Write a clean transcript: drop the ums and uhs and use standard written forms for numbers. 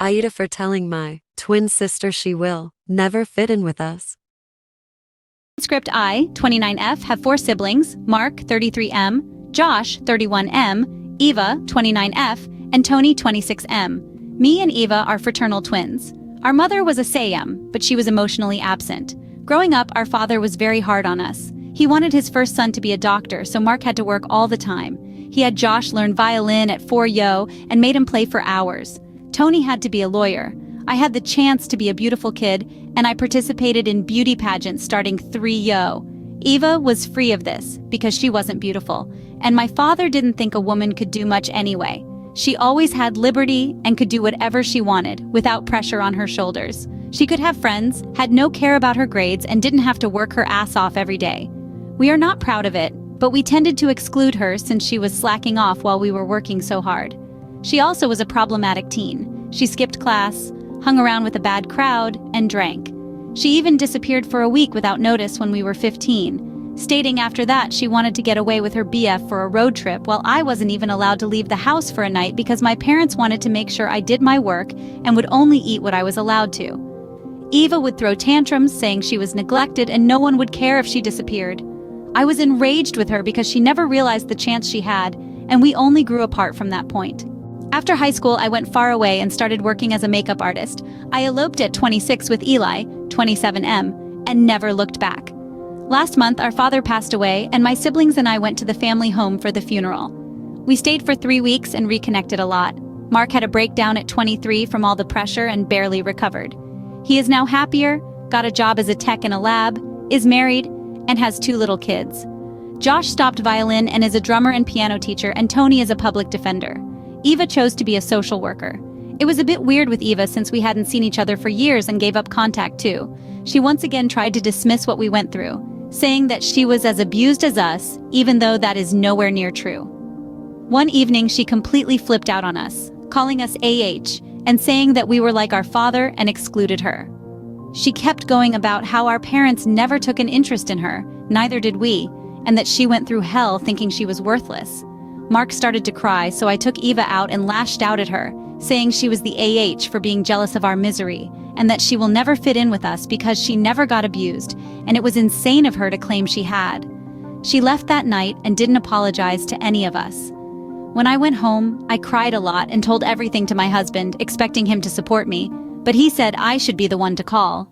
AITA for telling my twin sister she will never fit in with us. Script I, 29F, have 4 siblings: Mark, 33M, Josh, 31M, Eva, 29F, and Tony, 26M. Me and Eva are fraternal twins. Our mother was a Sayam, but she was emotionally absent. Growing up, our father was very hard on us. He wanted his first son to be a doctor, so Mark had to work all the time. He had Josh learn violin at 4 and made him play for hours. Tony had to be a lawyer. I had the chance to be a beautiful kid, and I participated in beauty pageants starting 3 Eva was free of this because she wasn't beautiful, and my father didn't think a woman could do much anyway. She always had liberty and could do whatever she wanted without pressure on her shoulders. She could have friends, had no care about her grades, and didn't have to work her ass off every day. We are not proud of it, but we tended to exclude her since she was slacking off while we were working so hard. She also was a problematic teen. She skipped class, hung around with a bad crowd, and drank. She even disappeared for a week without notice when we were 15, stating after that she wanted to get away with her BF for a road trip while I wasn't even allowed to leave the house for a night because my parents wanted to make sure I did my work and would only eat what I was allowed to. Eva would throw tantrums saying she was neglected and no one would care if she disappeared. I was enraged with her because she never realized the chance she had, and we only grew apart from that point. After high school, I went far away and started working as a makeup artist. I eloped at 26 with Eli, 27M, and never looked back. Last month, our father passed away, and my siblings and I went to the family home for the funeral. We stayed for 3 weeks and reconnected a lot. Mark had a breakdown at 23 from all the pressure and barely recovered. He is now happier, got a job as a tech in a lab, is married, and has 2 little kids. Josh stopped violin and is a drummer and piano teacher, and Tony is a public defender. Eva chose to be a social worker. It was a bit weird with Eva since we hadn't seen each other for years and gave up contact too. She once again tried to dismiss what we went through, saying that she was as abused as us, even though that is nowhere near true. One evening she completely flipped out on us, calling us AH, and saying that we were like our father and excluded her. She kept going about how our parents never took an interest in her, neither did we, and that she went through hell thinking she was worthless. Mark started to cry, so I took Eva out and lashed out at her, saying she was the AH for being jealous of our misery, and that she will never fit in with us because she never got abused, and it was insane of her to claim she had. She left that night and didn't apologize to any of us. When I went home, I cried a lot and told everything to my husband, expecting him to support me, but he said I should be the one to call.